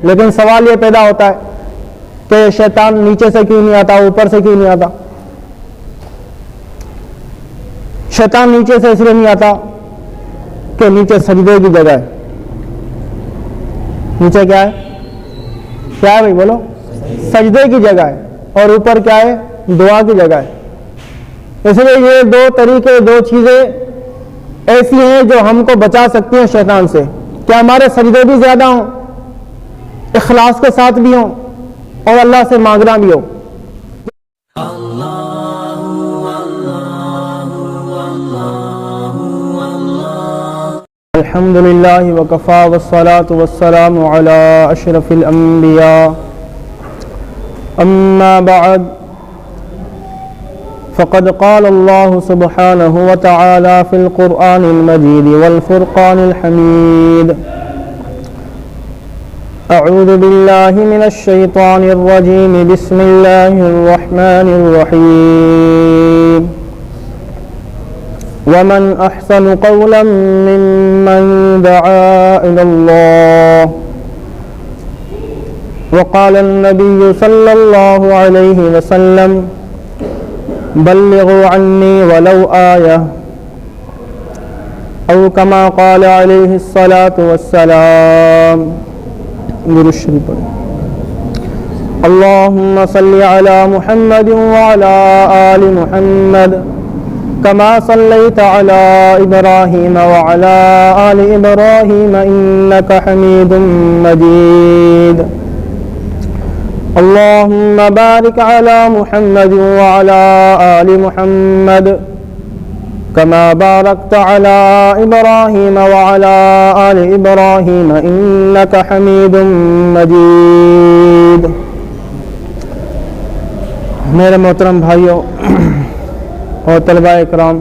لیکن سوال یہ پیدا ہوتا ہے کہ شیطان نیچے سے کیوں نہیں آتا، اوپر سے کیوں نہیں آتا؟ شیطان نیچے سے اس لیے نہیں آتا کہ نیچے سجدے کی جگہ ہے۔ نیچے کیا ہے؟ کیا ہے بھائی بولو؟ سجدے کی جگہ ہے، اور اوپر کیا ہے؟ دعا کی جگہ ہے۔ اس لیے یہ دو طریقے، دو چیزیں ایسی ہیں جو ہم کو بچا سکتی ہیں شیطان سے، کہ ہمارے سجدے بھی زیادہ ہوں، اخلاص کے ساتھ بھی ہوں، اور اللہ سے مانگنا بھی ہو۔ الحمد للہ وکفا والصلاة والسلام علی اشرف الانبیاء، اما بعد فقد قال اللہ سبحانہ وتعالی فی القرآن المجید والفرقان الحمید، اعوذ باللہ من الشیطان الرجیم، بسم اللہ الرحمن الرحیم، ومن احسن قولا ممن دعا الى اللہ، وقال النبی صلی اللہ علیہ وسلم بلغوا عنی ولو آیہ، او کما قال علیہ الصلاة والسلام۔ درود شریف پڑھیں۔ اللہم صلی علی محمد وعلی آل محمد کما صلیت علی ابراہیم وعلی آل ابراہیم انک حمید مجید۔ اللہم بارک علی محمد وعلی آل محمد کما بارکت علی ابراہیم وعلی آل ابراہیم انک حمید مجید۔ میرے محترم بھائیوں اور طلباء اکرام،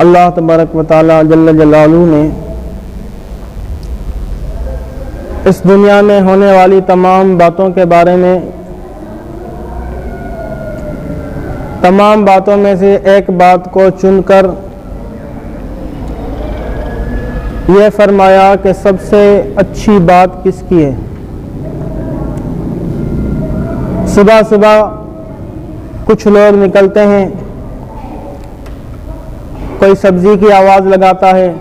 اللہ تبارک و تعالی جل جلالہ نے اس دنیا میں ہونے والی تمام باتوں کے بارے میں، تمام باتوں میں سے ایک بات کو چن کر یہ فرمایا کہ سب سے اچھی بات کس کی ہے۔ صبح صبح کچھ لوگ نکلتے ہیں، کوئی سبزی کی آواز لگاتا ہے،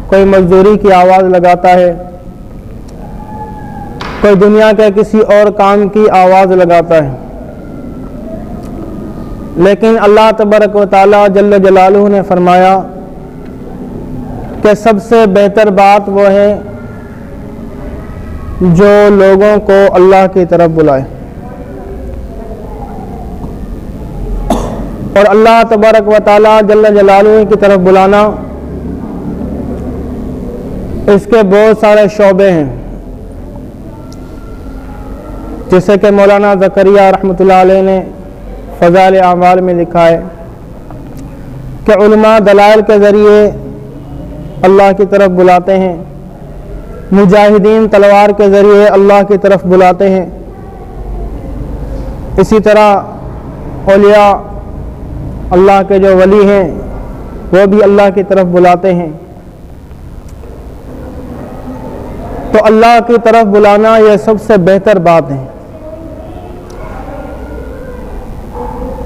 کوئی مزدوری کی آواز لگاتا ہے، کوئی دنیا کے کسی اور کام کی آواز لگاتا ہے، لیکن اللہ تبارک و تعالی جل جلالہ نے فرمایا کہ سب سے بہتر بات وہ ہے جو لوگوں کو اللہ کی طرف بلائے، اور اللہ تبارک و تعالی جل جلالہ کی طرف بلانا، اس کے بہت سارے شعبے ہیں، جیسے کہ مولانا زکریا رحمۃ اللہ علیہ نے فضائل اعمال میں لکھا ہے کہ علماء دلائل کے ذریعے اللہ کی طرف بلاتے ہیں، مجاہدین تلوار کے ذریعے اللہ کی طرف بلاتے ہیں، اسی طرح اولیاء اللہ کے جو ولی ہیں وہ بھی اللہ کی طرف بلاتے ہیں۔ تو اللہ کی طرف بلانا یہ سب سے بہتر بات ہے۔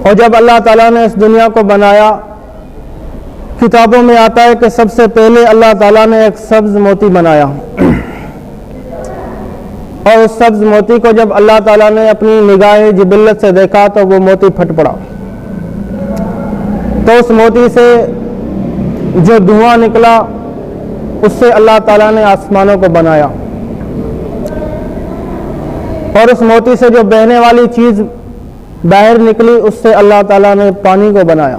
اور جب اللہ تعالیٰ نے اس دنیا کو بنایا، کتابوں میں آتا ہے کہ سب سے پہلے اللہ تعالیٰ نے ایک سبز موتی بنایا، اور اس سبز موتی کو جب اللہ تعالیٰ نے اپنی نگاہ جبلت سے دیکھا تو وہ موتی پھٹ پڑا، تو اس موتی سے جو دھواں نکلا اس سے اللہ تعالیٰ نے آسمانوں کو بنایا، اور اس موتی سے جو بہنے والی چیز باہر نکلی اس سے اللہ تعالیٰ نے پانی کو بنایا،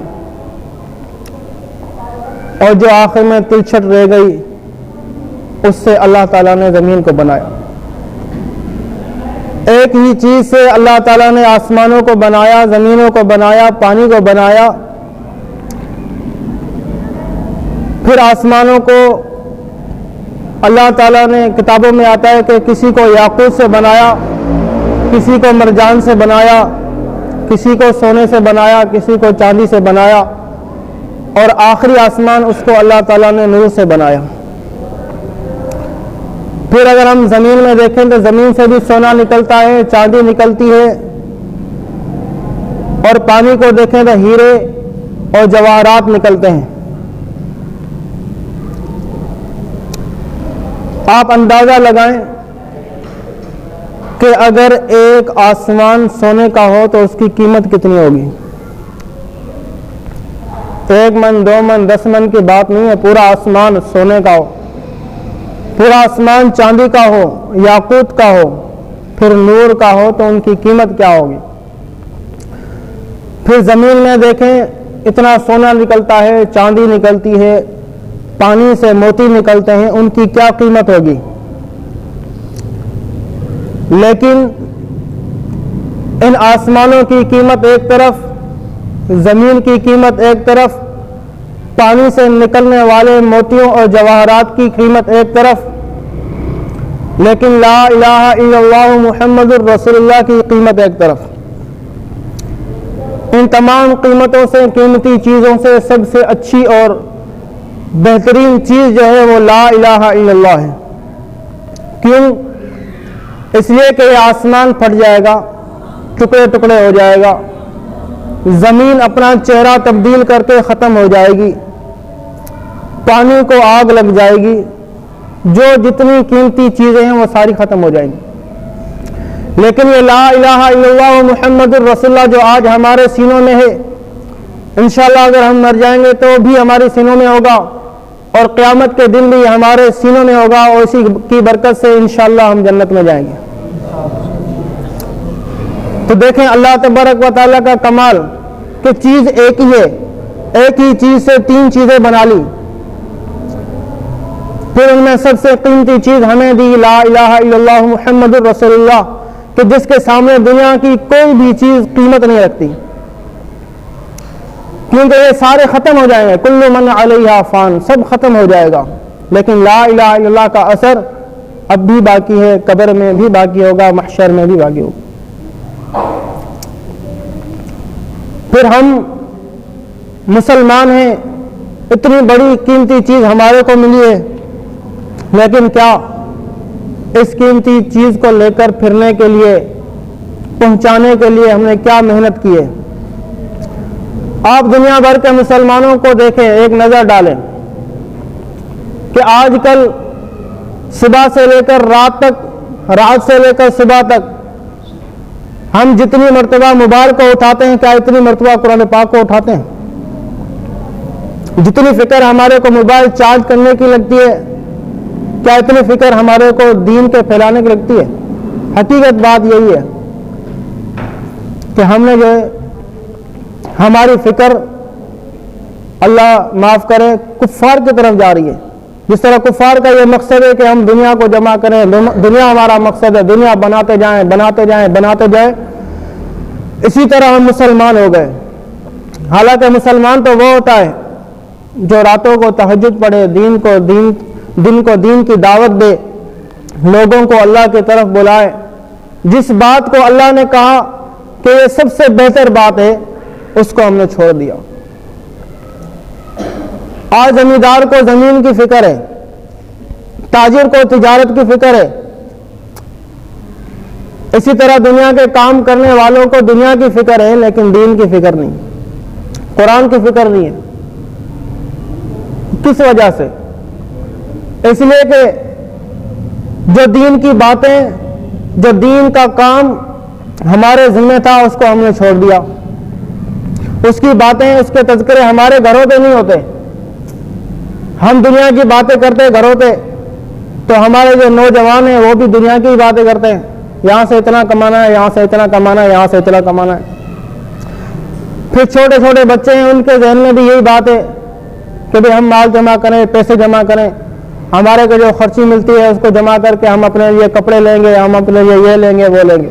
اور جو آخر میں تلچھٹ رہ گئی اس سے اللہ تعالیٰ نے زمین کو بنایا۔ ایک ہی چیز سے اللہ تعالیٰ نے آسمانوں کو بنایا، زمینوں کو بنایا، پانی کو بنایا۔ پھر آسمانوں کو اللہ تعالیٰ نے، کتابوں میں آتا ہے کہ کسی کو یاقوت سے بنایا، کسی کو مرجان سے بنایا، کسی کو سونے سے بنایا، کسی کو چاندی سے بنایا، اور آخری آسمان اس کو اللہ تعالیٰ نے نور سے بنایا۔ پھر اگر ہم زمین میں دیکھیں تو زمین سے بھی سونا نکلتا ہے، چاندی نکلتی ہے، اور پانی کو دیکھیں تو ہیرے اور جواہرات نکلتے ہیں۔ آپ اندازہ لگائیں کہ اگر ایک آسمان سونے کا ہو تو اس کی قیمت کتنی ہوگی؟ 1 من 2 من 10 من کی بات نہیں ہے، پورا آسمان سونے کا ہو، پورا آسمان چاندی کا ہو، یاقوت کا ہو، پھر نور کا ہو تو ان کی قیمت کیا ہوگی؟ پھر زمین میں دیکھیں اتنا سونا نکلتا ہے، چاندی نکلتی ہے، پانی سے موتی نکلتے ہیں، ان کی کیا قیمت ہوگی؟ لیکن ان آسمانوں کی قیمت ایک طرف، زمین کی قیمت ایک طرف، پانی سے نکلنے والے موتیوں اور جواہرات کی قیمت ایک طرف، لیکن لا الہ الا اللہ محمد الرسول اللہ کی قیمت ایک طرف۔ ان تمام قیمتوں سے، قیمتی چیزوں سے سب سے اچھی اور بہترین چیز جو ہے وہ لا الہ الا اللہ ہے۔ کیوں؟ اس لیے کہ یہ آسمان پھٹ جائے گا، ٹکڑے ٹکڑے ہو جائے گا، زمین اپنا چہرہ تبدیل کر کے ختم ہو جائے گی، پانی کو آگ لگ جائے گی، جو جتنی قیمتی چیزیں ہیں وہ ساری ختم ہو جائیں گی۔ لیکن یہ لا الہ الا اللہ محمد الرسول اللہ جو آج ہمارے سینوں میں ہے، انشاءاللہ اگر ہم مر جائیں گے تو بھی ہمارے سینوں میں ہوگا، اور قیامت کے دن بھی ہمارے سینوں میں ہوگا، اور اسی کی برکت سے انشاءاللہ ہم جنت میں جائیں گے۔ تو دیکھیں اللہ تبارک و تعالیٰ کا کمال کہ چیز ایک ہی ہے، ایک ہی چیز سے 3 چیزیں بنا لی، پھر ان میں سب سے قیمتی چیز ہمیں دی لا الہ الا اللہ محمد الرسول اللہ، کہ جس کے سامنے دنیا کی کوئی بھی چیز قیمت نہیں رکھتی، کیونکہ یہ سارے ختم ہو جائیں گے، کل من علیہا فان، سب ختم ہو جائے گا، لیکن لا الہ الا اللہ کا اثر اب بھی باقی ہے، قبر میں بھی باقی ہوگا، محشر میں بھی باقی ہوگا۔ پھر ہم مسلمان ہیں، اتنی بڑی قیمتی چیز ہمارے کو ملی ہے، لیکن کیا اس قیمتی چیز کو لے کر پھرنے کے لیے، پہنچانے کے لیے ہم نے کیا محنت کی ہے؟ آپ دنیا بھر کے مسلمانوں کو دیکھیں، ایک نظر ڈالیں کہ آج کل صبح سے لے کر رات تک، رات سے لے کر صبح تک ہم جتنی مرتبہ موبائل کو اٹھاتے ہیں، کیا اتنی مرتبہ قرآن پاک کو اٹھاتے ہیں؟ جتنی فکر ہمارے کو موبائل چارج کرنے کی لگتی ہے، کیا اتنی فکر ہمارے کو دین کے پھیلانے کی لگتی ہے؟ حقیقت بات یہی ہے کہ ہم نے جو ہماری فکر، اللہ معاف کرے، کفار کی طرف جا رہی ہے۔ جس طرح کفار کا یہ مقصد ہے کہ ہم دنیا کو جمع کریں، دنیا ہمارا مقصد ہے، دنیا بناتے جائیں بناتے جائیں بناتے جائیں، اسی طرح ہم مسلمان ہو گئے۔ حالانکہ مسلمان تو وہ ہوتا ہے جو راتوں کو تہجد پڑھے، دن کو دین کی دعوت دے، لوگوں کو اللہ کی طرف بلائے، جس بات کو اللہ نے کہا کہ یہ سب سے بہتر بات ہے، اس کو ہم نے چھوڑ دیا۔ آج زمیندار کو زمین کی فکر ہے، تاجر کو تجارت کی فکر ہے، اسی طرح دنیا کے کام کرنے والوں کو دنیا کی فکر ہے، لیکن دین کی فکر نہیں، قرآن کی فکر نہیں ہے۔ کس وجہ سے؟ اس لیے کہ جو دین کی باتیں، جو دین کا کام ہمارے ذمہ تھا، اس کو ہم نے چھوڑ دیا۔ اس کی باتیں، اس کے تذکرے ہمارے گھروں پہ نہیں ہوتے، ہم دنیا کی باتیں کرتے گھروں پہ، تو ہمارے جو نوجوان ہیں وہ بھی دنیا کی باتیں کرتے ہیں، یہاں سے اتنا کمانا ہے، یہاں سے اتنا کمانا ہے، یہاں سے اتنا کمانا ہے۔ پھر چھوٹے چھوٹے بچے ہیں، ان کے ذہن میں بھی یہی بات ہے کہ بھی ہم مال جمع کریں، پیسے جمع کریں، ہمارے کو جو خرچی ملتی ہے اس کو جمع کر کے ہم اپنے لیے کپڑے لیں گے، ہم اپنے لیے یہ لیں گے وہ لیں گے۔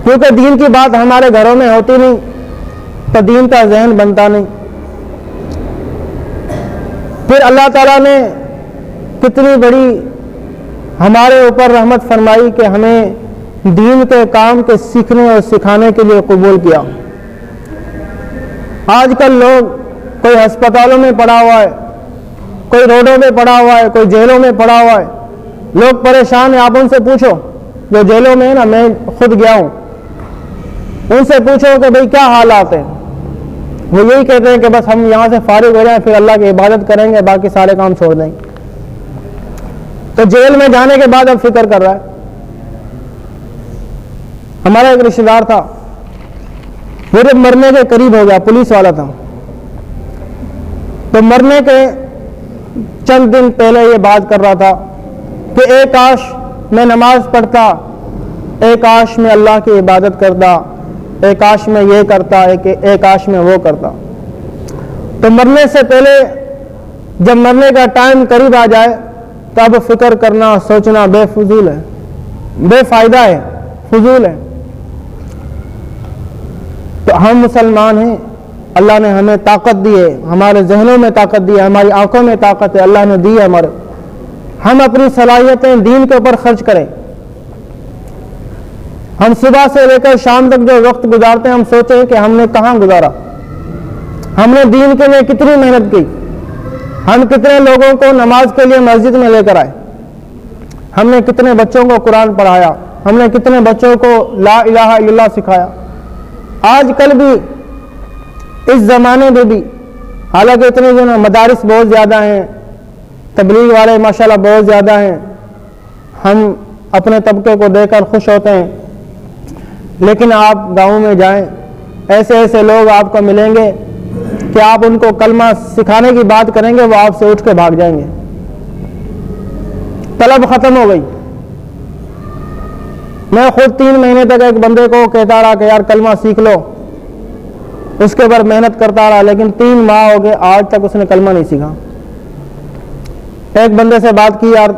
کیونکہ دین کی بات ہمارے گھروں میں ہوتی نہیں تو دین کا ذہن بنتا نہیں۔ پھر اللہ تعالیٰ نے کتنی بڑی ہمارے اوپر رحمت فرمائی کہ ہمیں دین کے کام کے سیکھنے اور سکھانے کے لیے قبول کیا۔ آج کل لوگ، کوئی ہسپتالوں میں پڑا ہوا ہے، کوئی روڈوں میں پڑا ہوا ہے، کوئی جیلوں میں پڑا ہوا ہے، لوگ پریشان ہیں، آپ ان سے پوچھو جو جیلوں میں ہیں نا، میں خود گیا ہوں، ان سے پوچھو کہ بھئی کیا حالات ہیں، وہ یہی کہتے ہیں کہ بس ہم یہاں سے فارغ ہو جائیں، پھر اللہ کی عبادت کریں گے، باقی سارے کام چھوڑ دیں گے۔ تو جیل میں جانے کے بعد اب فکر کر رہا ہے۔ ہمارا ایک رشتہ دار تھا، وہ جب مرنے کے قریب ہو گیا، پولیس والا تھا، تو مرنے کے چند دن پہلے یہ بات کر رہا تھا کہ ایک کاش میں نماز پڑھتا، ایک کاش میں اللہ کی عبادت کرتا، ایک کاش میں یہ کرتا، ایک کاش میں وہ کرتا۔ تو مرنے سے پہلے جب مرنے کا ٹائم قریب آ جائے تو اب فکر کرنا، سوچنا بے فضول ہے، بے فائدہ ہے، فضول ہے۔ تو ہم مسلمان ہیں، اللہ نے ہمیں طاقت دی ہے، ہمارے ذہنوں میں طاقت دی ہے، ہماری آنکھوں میں طاقت ہے، اللہ نے دی ہے ہمارے، ہم اپنی صلاحیتیں دین کے اوپر خرچ کریں۔ ہم صبح سے لے کر شام تک جو وقت گزارتے ہیں، ہم سوچیں کہ ہم نے کہاں گزارا، ہم نے دین کے لیے کتنی محنت کی، ہم کتنے لوگوں کو نماز کے لیے مسجد میں لے کر آئے، ہم نے کتنے بچوں کو قرآن پڑھایا، ہم نے کتنے بچوں کو لا الہ الا اللہ سکھایا۔ آج کل بھی اس زمانے میں بھی حالانکہ اتنے جو نا مدارس بہت زیادہ ہیں، تبلیغ والے ماشاءاللہ بہت زیادہ ہیں، ہم اپنے طبقے کو دیکھ کر خوش ہوتے ہیں، لیکن آپ گاؤں میں جائیں، ایسے ایسے لوگ آپ کو ملیں گے کہ آپ ان کو کلمہ سکھانے کی بات کریں گے، وہ آپ سے اٹھ کے بھاگ جائیں گے۔ طلب ختم ہو گئی۔ میں خود 3 مہینے تک ایک بندے کو کہتا رہا کہ یار کلمہ سیکھ لو، اس کے اوپر محنت کرتا رہا، لیکن 3 ماہ ہو گئے، آج تک اس نے کلمہ نہیں سیکھا۔ ایک بندے سے بات کی، یار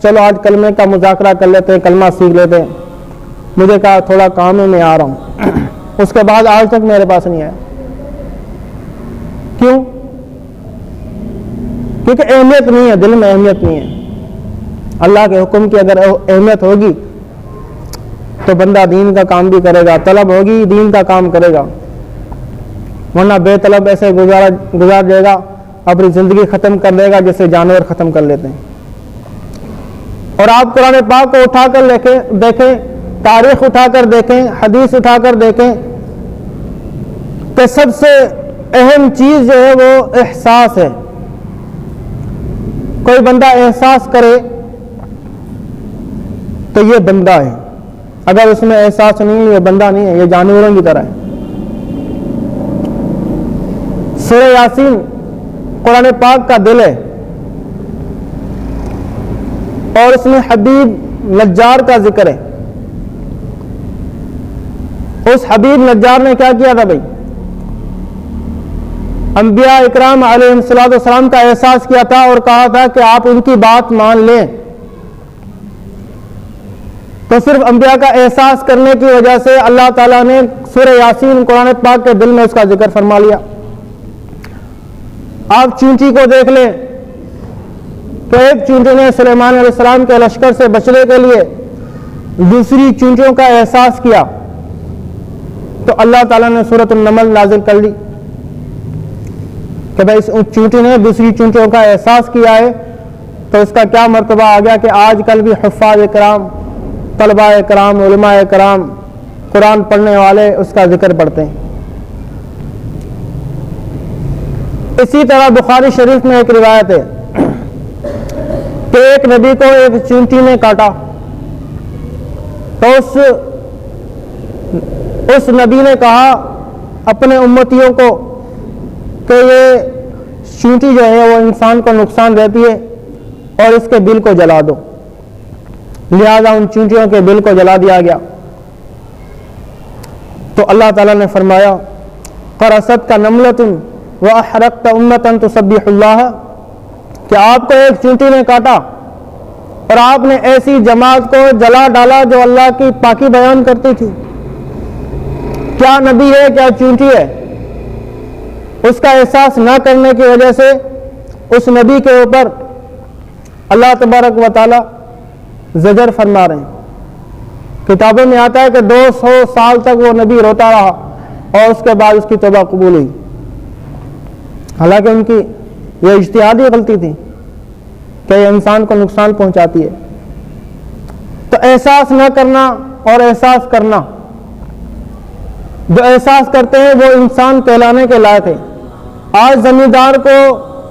چلو آج کلمے کا مذاکرہ کر لیتے ہیں، کلمہ سیکھ لیتے ہیں، مجھے کہا تھوڑا کام ہے میں آ رہا ہوں۔ اس کے بعد آج تک میرے پاس نہیں آیا۔ کیوں؟ کیونکہ اہمیت نہیں ہے، دل میں اہمیت نہیں ہے۔ اللہ کے حکم کی اگر اہمیت ہوگی تو بندہ دین کا کام بھی کرے گا، طلب ہوگی دین کا کام کرے گا، ورنہ بے طلب ایسے گزار جائے گا، اپنی زندگی ختم کر دے گا جیسے جانور ختم کر لیتے ہیں۔ اور آپ قرآن پاک کو اٹھا کر دیکھیں، تاریخ اٹھا کر دیکھیں، حدیث اٹھا کر دیکھیں کہ سب سے اہم چیز جو ہے وہ احساس ہے۔ کوئی بندہ احساس کرے تو یہ بندہ ہے، اگر اس میں احساس نہیں ہے یہ بندہ نہیں ہے، یہ جانوروں کی طرح ہے۔ سورہ یاسین قرآن پاک کا دل ہے، اور اس میں حبیب نجار کا ذکر ہے۔ اس حبیب نجار نے کیا کیا تھا بھائی؟ انبیاء اکرام علیہ السلام کا احساس کیا تھا اور کہا تھا کہ آپ ان کی بات مان لیں۔ تو صرف انبیاء کا احساس کرنے کی وجہ سے اللہ تعالیٰ نے سورہ یاسین قرآن پاک کے دل میں اس کا ذکر فرما لیا۔ آپ چونٹی کو دیکھ لیں تو ایک چونٹی نے سلیمان علیہ السلام کے لشکر سے بچنے کے لیے دوسری چونٹیوں کا احساس کیا، تو اللہ تعالیٰ نے سورۃ النمل نازل کر لی کہ بھائی اس چونٹی نے دوسری چونٹیوں کا احساس کیا ہے، تو اس کا کیا مرتبہ آ گیا کہ آج کل بھی حفاظ کرام، طلباء کرام، علماء کرام، قرآن پڑھنے والے اس کا ذکر پڑھتے ہیں۔ اسی طرح بخاری شریف میں ایک روایت ہے کہ ایک نبی کو ایک چونٹی نے کاٹا، تو اس نبی نے کہا اپنے امتیوں کو کہ یہ چونٹی جو ہے وہ انسان کو نقصان دیتی ہے اور اس کے بل کو جلا دو، لہذا ان چونٹیوں کے بل کو جلا دیا گیا۔ تو اللہ تعالیٰ نے فرمایا قرصت کا نملۃ واحرقت امۃ تسبح اللہ، کہ آپ کو ایک چونٹی نے کاٹا اور آپ نے ایسی جماعت کو جلا ڈالا جو اللہ کی پاکی بیان کرتی تھی۔ کیا نبی ہے، کیا چونٹی ہے؟ اس کا احساس نہ کرنے کی وجہ سے اس نبی کے اوپر اللہ تبارک و تعالی زجر فرما رہے ہیں۔ کتابوں میں آتا ہے کہ 200 سال تک وہ نبی روتا رہا اور اس کے بعد اس کی توبہ قبول ہوئی، حالانکہ ان کی یہ اجتہادی غلطی تھی کہ یہ انسان کو نقصان پہنچاتی ہے۔ تو احساس نہ کرنا اور احساس کرنا، جو احساس کرتے ہیں وہ انسان کہلانے کے لائق ہے۔ آج زمیندار کو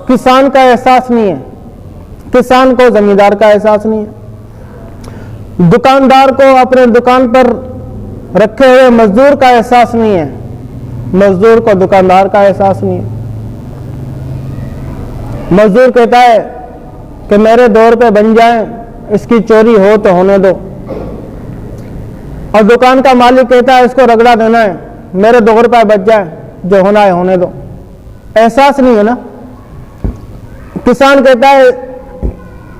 کسان کا احساس نہیں ہے، کسان کو زمیندار کا احساس نہیں ہے، دکاندار کو اپنے دکان پر رکھے ہوئے مزدور کا احساس نہیں ہے، مزدور کو دکاندار کا احساس نہیں ہے۔ مزدور کہتا ہے کہ میرے 2 روپے بن جائیں، اس کی چوری ہو تو ہونے دو، اور دکان کا مالک کہتا ہے اس کو رگڑا دینا ہے، میرے 2 روپے بچ جائیں، جو ہونا ہے ہونے دو۔ احساس نہیں ہے نا۔ کسان کہتا ہے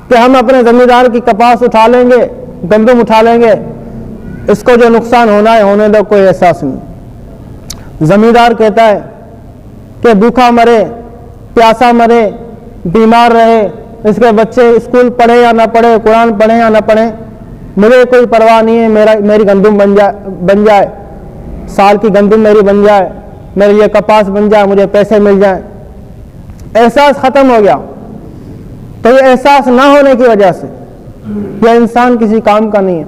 کہ ہم اپنے زمیندار کی کپاس اٹھا لیں گے، گندم اٹھا لیں گے، اس کو جو نقصان ہونا ہے ہونے دو، کوئی احساس نہیں۔ زمیندار کہتا ہے کہ بھوکا مرے، پیاسا مرے، بیمار رہے، اس کے بچے اسکول پڑھے یا نہ پڑھے، قرآن پڑھے یا نہ پڑھے، مجھے کوئی پرواہ نہیں ہے، میری گندم بن جائے، سال کی گندم میری بن جائے، میرے لیے کپاس بن جائے، مجھے پیسے مل جائیں۔ احساس ختم ہو گیا۔ تو یہ احساس نہ ہونے کی وجہ سے یہ انسان کسی کام کا نہیں ہے۔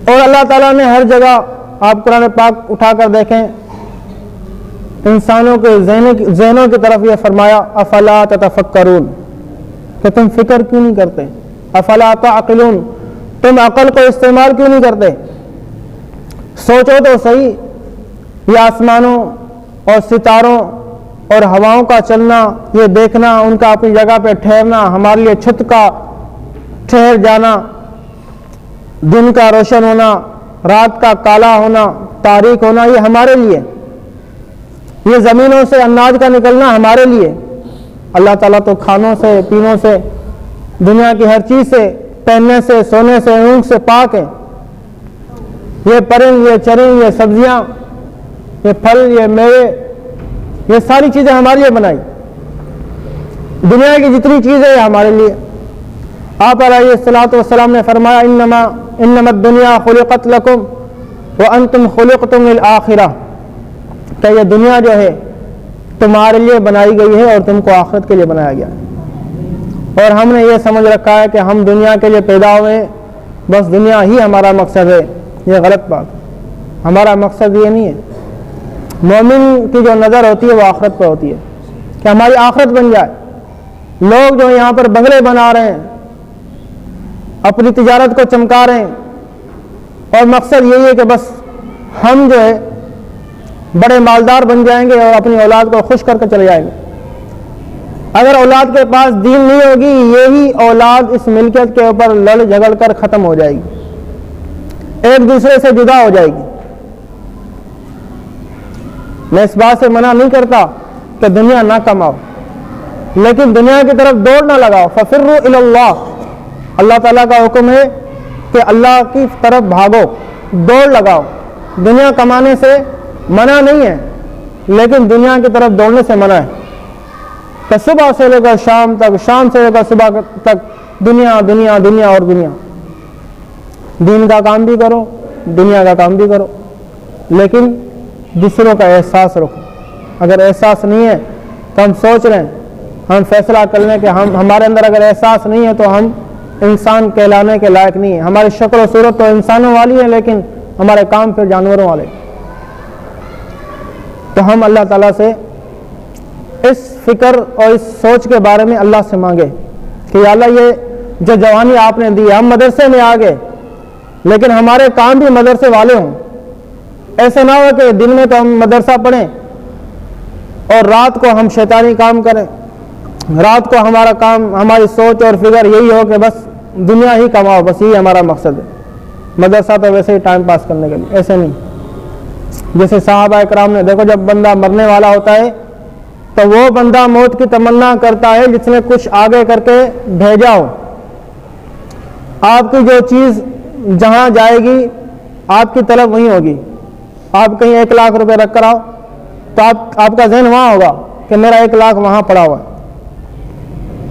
اور اللہ تعالیٰ نے ہر جگہ، آپ قرآن پاک اٹھا کر دیکھیں، انسانوں کے ذہنوں کی طرف یہ فرمایا افلا تتفکرون، کہ تم فکر کیوں نہیں کرتے، افلا تعقلون، تم عقل کو استعمال کیوں نہیں کرتے؟ سوچو تو صحیح، یہ آسمانوں اور ستاروں اور ہواؤں کا چلنا، یہ دیکھنا، ان کا اپنی جگہ پہ ٹھہرنا، ہمارے لیے چھت کا ٹھہر جانا، دن کا روشن ہونا، رات کا کالا ہونا، تاریک ہونا، یہ ہمارے لیے، یہ زمینوں سے اناج کا نکلنا ہمارے لیے۔ اللہ تعالیٰ تو کھانوں سے، پینوں سے، دنیا کی ہر چیز سے، پہننے سے، سونے سے، اونگ سے پاک ہے۔ یہ پرند، یہ چرند، یہ سبزیاں، یہ پھل، یہ میوے، یہ ساری چیزیں ہمارے لیے بنائی۔ دنیا کی جتنی چیزیں یہ ہمارے لیے۔ آپ علیہ الصلوۃ والسلام نے فرمایا انما الدنیا خلقت لکم وانتم خلقتم للآخرہ، کہ یہ دنیا جو ہے تمہارے لیے بنائی گئی ہے اور تم کو آخرت کے لیے بنایا گیا ہے۔ اور ہم نے یہ سمجھ رکھا ہے کہ ہم دنیا کے لیے پیدا ہوئے ہیں، بس دنیا ہی ہمارا مقصد ہے۔ یہ غلط بات ہے، ہمارا مقصد یہ نہیں ہے۔ مومن کی جو نظر ہوتی ہے وہ آخرت پہ ہوتی ہے، کہ ہماری آخرت بن جائے۔ لوگ جو یہاں پر بنگلے بنا رہے ہیں، اپنی تجارت کو چمکا رہے ہیں، اور مقصد یہی ہے کہ بس ہم جو ہے بڑے مالدار بن جائیں گے اور اپنی اولاد کو خوش کر کے چلے جائیں گے۔ اگر اولاد کے پاس دین نہیں ہوگی، یہی اولاد اس ملکیت کے اوپر لڑ جھگڑ کر ختم ہو جائے گی، ایک دوسرے سے جدا ہو جائے گی۔ میں اس بات سے منع نہیں کرتا کہ دنیا نہ کماؤ، لیکن دنیا کی طرف دوڑ نہ لگاؤ۔ ففروا الی اللہ، اللہ تعالیٰ کا حکم ہے کہ اللہ کی طرف بھاگو، دوڑ لگاؤ۔ دنیا کمانے سے منع نہیں ہے، لیکن دنیا کی طرف دوڑنے سے منع ہے کہ صبح سے لے کر شام تک، شام سے لے کر صبح تک دنیا دنیا دنیا اور دنیا۔ دین کا کام بھی کرو، دنیا کا کام بھی کرو، لیکن دوسروں کا احساس رکھو۔ اگر احساس نہیں ہے تو ہم سوچ رہے ہیں، ہم فیصلہ کر لیں کہ ہمارے اندر اگر احساس نہیں ہے تو ہم انسان کہلانے کے لائق نہیں ہیں۔ ہماری شکل و صورت تو انسانوں والی ہے، لیکن ہمارے کام پھر جانوروں والے۔ تو ہم اللہ تعالیٰ سے اس فکر اور اس سوچ کے بارے میں اللہ سے مانگے کہ یا اللہ یہ جو جوانی آپ نے دی، ہم مدرسے میں آ گئے لیکن ہمارے کام بھی مدرسے والے ہوں۔ ایسے نہ ہو کہ دن میں تو ہم مدرسہ پڑھیں اور رات کو ہم شیطانی کام کریں، رات کو ہمارا کام، ہماری سوچ اور فکر یہی ہو کہ بس دنیا ہی کماؤ، بس یہی ہمارا مقصد ہے۔ مدرسہ تو ویسے ہی ٹائم پاس کرنے کے لیے، ایسے نہیں۔ جیسے صحابہ اکرام نے دیکھو، جب بندہ مرنے والا ہوتا ہے تو وہ بندہ موت کی تمنا کرتا ہے جس نے کچھ آگے کر کے بھیجا ہو۔ آپ کی جو چیز جہاں جائے گی آپ کی طلب وہیں ہوگی۔ آپ کہیں 1 لاکھ روپے رکھ کر آؤ تو آپ کا ذہن وہاں ہوگا کہ میرا 1 لاکھ وہاں پڑا ہوا ہے،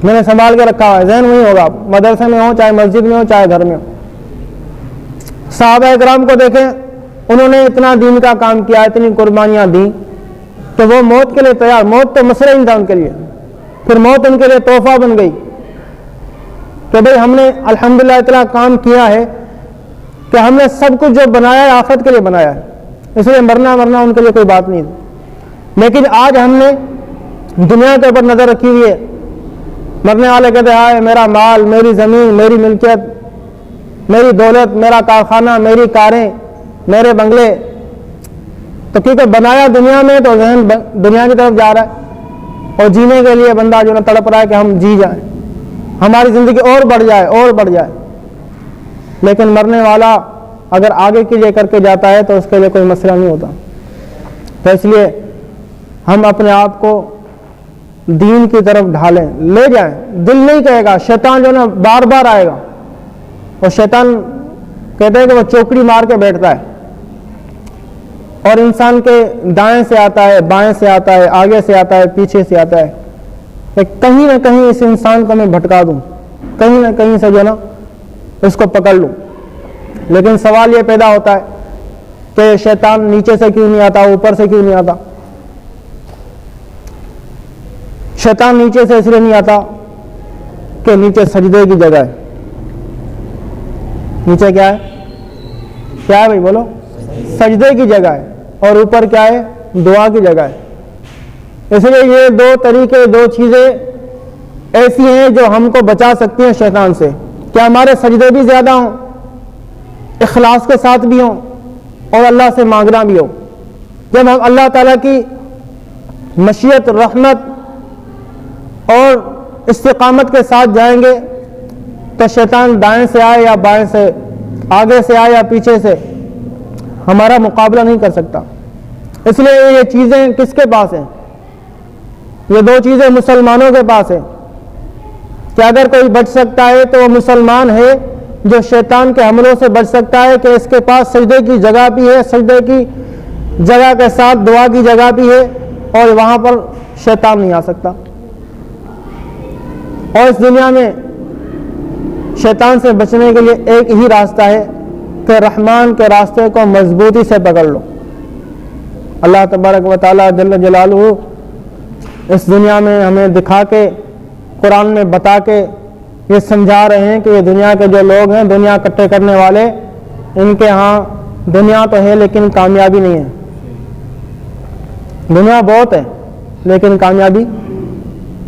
میں نے سنبھال کے رکھا ہوا ہے، ذہن وہیں ہوگا، مدرسے میں ہو، چاہے مسجد میں ہو، چاہے گھر میں ہو۔ صحابہ اکرام کو دیکھیں، انہوں نے اتنا دین کا کام کیا، اتنی قربانیاں دیں کہ وہ موت کے لیے تیار، موت تو مسئلہ ہی تھا ان کے لیے، پھر موت ان کے لیے تحفہ بن گئی۔ کہ بھئی ہم نے الحمدللہ اتنا کام کیا ہے کہ ہم نے سب کچھ جو بنایا ہے آخرت کے لیے بنایا ہے، اس لیے مرنا ان کے لیے کوئی بات نہیں تھی۔ لیکن آج ہم نے دنیا کے اوپر نظر رکھی ہوئی ہے، مرنے والے کہتے ہیں میرا مال، میری زمین، میری ملکیت، میری دولت، میرا کارخانہ، میری کاریں، میرے بنگلے، تو کیونکہ بنایا دنیا میں تو ذہن دنیا کی طرف جا رہا ہے، اور جینے کے لیے بندہ جو نا تڑپ رہا ہے کہ ہم جی جائیں، ہماری زندگی اور بڑھ جائے اور بڑھ جائے۔ لیکن مرنے والا اگر آگے کے لیے کر کے جاتا ہے تو اس کے لیے کوئی مسئلہ نہیں ہوتا۔ تو اس لیے ہم اپنے آپ کو دین کی طرف ڈھالیں، لے جائیں۔ دل نہیں کہے گا، شیطان جو نا بار بار آئے گا، اور شیطان کہتے ہیں کہ وہ چوکڑی مار کے بیٹھتا ہے، اور انسان کے دائیں سے آتا ہے، بائیں سے آتا ہے، آگے سے آتا ہے، پیچھے سے آتا ہے، کہ کہیں نہ کہیں اس انسان کو میں بھٹکا دوں، کہیں نہ کہیں سے جو نا اس کو پکڑ لوں۔ لیکن سوال یہ پیدا ہوتا ہے کہ شیطان نیچے سے کیوں نہیں آتا، اوپر سے کیوں نہیں آتا؟ شیطان نیچے سے اس لیے نہیں آتا کہ نیچے سجدے کی جگہ ہے۔ نیچے کیا ہے؟ کیا ہے بھائی بولو؟ سجدے کی جگہ ہے، اور اوپر کیا ہے؟ دعا کی جگہ ہے۔ اس لیے یہ دو طریقے، دو چیزیں ایسی ہیں جو ہم کو بچا سکتی ہیں شیطان سے، کہ ہمارے سجدے بھی زیادہ ہوں، اخلاص کے ساتھ بھی ہوں، اور اللہ سے مانگنا بھی ہو۔ جب ہم اللہ تعالیٰ کی مشیت، رحمت اور استقامت کے ساتھ جائیں گے تو شیطان دائیں سے آئے یا بائیں سے، آگے سے آئے یا پیچھے سے، ہمارا مقابلہ نہیں کر سکتا۔ اس لیے یہ چیزیں کس کے پاس ہیں؟ یہ دو چیزیں مسلمانوں کے پاس ہیں، کہ اگر کوئی بچ سکتا ہے تو وہ مسلمان ہے جو شیطان کے حملوں سے بچ سکتا ہے، کہ اس کے پاس سجدے کی جگہ بھی ہے، سجدے کی جگہ کے ساتھ دعا کی جگہ بھی ہے، اور وہاں پر شیطان نہیں آ سکتا۔ اور اس دنیا میں شیطان سے بچنے کے لیے ایک ہی راستہ ہے کہ رحمان کے راستے کو مضبوطی سے پکڑ لو۔ اللہ تبارک و تعالیٰ جل جلالہ اس دنیا میں ہمیں دکھا کے، قرآن میں بتا کے یہ سمجھا رہے ہیں کہ یہ دنیا کے جو لوگ ہیں، دنیا اکٹھے کرنے والے، ان کے ہاں دنیا تو ہے لیکن کامیابی نہیں ہے۔ دنیا بہت ہے لیکن کامیابی،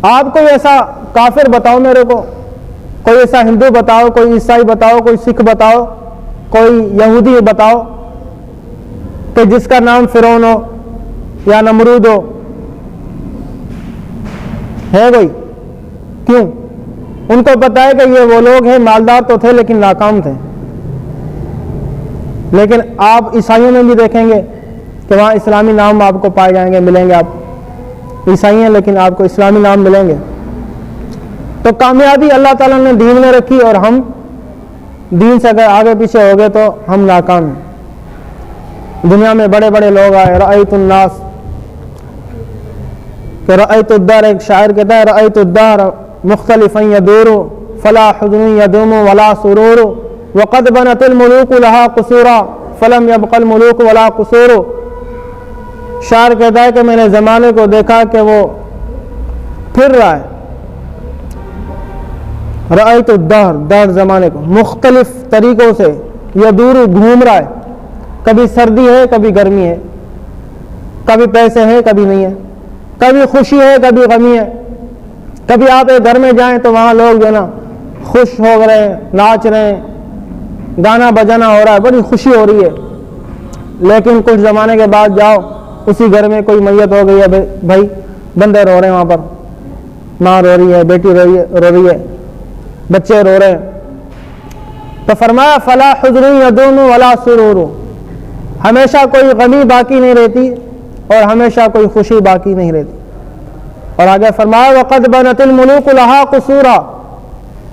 آپ کوئی ایسا کافر بتاؤ میرے کو، کوئی ایسا ہندو بتاؤ، کوئی عیسائی بتاؤ، کوئی سکھ بتاؤ، کوئی یہودی بتاؤ کہ جس کا نام فرعون ہو یا نمرود ہو، ہے کوئی؟ کیوں؟ ان کو پتا ہے کہ یہ وہ لوگ ہیں، مالدار تو تھے لیکن ناکام تھے۔ لیکن آپ عیسائیوں میں بھی دیکھیں گے کہ وہاں اسلامی نام آپ کو پائے جائیں گے، ملیں گے۔ آپ عیسائی ہیں لیکن آپ کو اسلامی نام ملیں گے۔ تو کامیابی اللہ تعالیٰ نے دین میں رکھی، اور ہم دین سے اگر آگے پیچھے ہو گئے تو ہم ناکام ہیں۔ دنیا میں بڑے بڑے لوگ آئے، رأیت الناس، کہ رأیت الدہر، ایک شاعر کہتا ہے رأیت الدہر مختلفا یدور فلا حزن یدوم ولا سرور وقد بنت الملوک لہا قصورا فلم یبق الملوک ولا قصور۔ شاعر کہتا ہے کہ میں نے زمانے کو دیکھا کہ وہ پھر رہا ہے، رأیت الدہر، دہر زمانے کو، مختلف طریقوں سے، یدور گھوم رہا ہے، کبھی سردی ہے کبھی گرمی ہے، کبھی پیسے ہیں کبھی نہیں ہے، کبھی خوشی ہے کبھی غمی ہے۔ کبھی آپ ایک گھر میں جائیں تو وہاں لوگ جو نا خوش ہو رہے ہیں، ناچ رہے ہیں، گانا بجانا ہو رہا ہے، بڑی خوشی ہو رہی ہے۔ لیکن کچھ زمانے کے بعد جاؤ، اسی گھر میں کوئی میت ہو گئی ہے، بھائی بندے رو رہے ہیں، وہاں پر ماں رو رہی ہے، بیٹی رو رہی ہے، بچے رو رہے ہیں۔ تو فرمایا فلا حزن یدوم ولا سرور، ہمیشہ کوئی غمی باقی نہیں رہتی اور ہمیشہ کوئی خوشی باقی نہیں رہتی۔ اور آگے فرمایا وقد بنت الملوک لہا قصورا،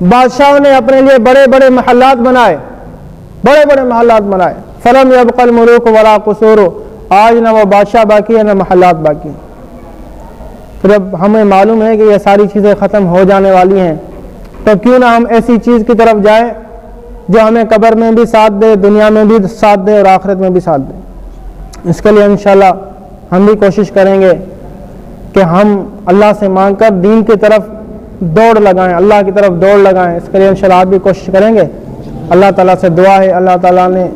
بادشاہوں نے اپنے لیے بڑے بڑے محلات بنائے، بڑے بڑے محلات بنائے، فلم یبق الملوک ولا قصور، آج نہ وہ بادشاہ باقی ہے نہ محلات باقی ہیں۔ پھر اب ہمیں معلوم ہے کہ یہ ساری چیزیں ختم ہو جانے والی ہیں، تو کیوں نہ ہم ایسی چیز کی طرف جائیں جو ہمیں قبر میں بھی ساتھ دے، دنیا میں بھی ساتھ دے اور آخرت میں بھی ساتھ دے۔ اس کے لیے انشاءاللہ ہم بھی کوشش کریں گے کہ ہم اللہ سے مانگ کر دین کی طرف دوڑ لگائیں، اللہ کی طرف دوڑ لگائیں. اس کے لیے انشاءاللہ آپ بھی کوشش کریں گے. اللہ تعالیٰ سے دعا ہے اللہ تعالیٰ نے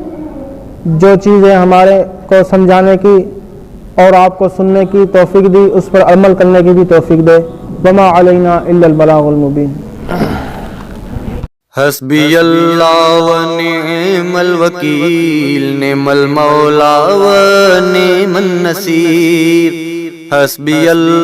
جو چیزیں ہمارے کو سمجھانے کی اور آپ کو سننے کی توفیق دی اس پر عمل کرنے کی بھی توفیق دے. وما علینا الا البلاغ المبین. حسبی اللہ و نعم الوکیل، نعم المولا و نعم النصیر. حسبی اللہ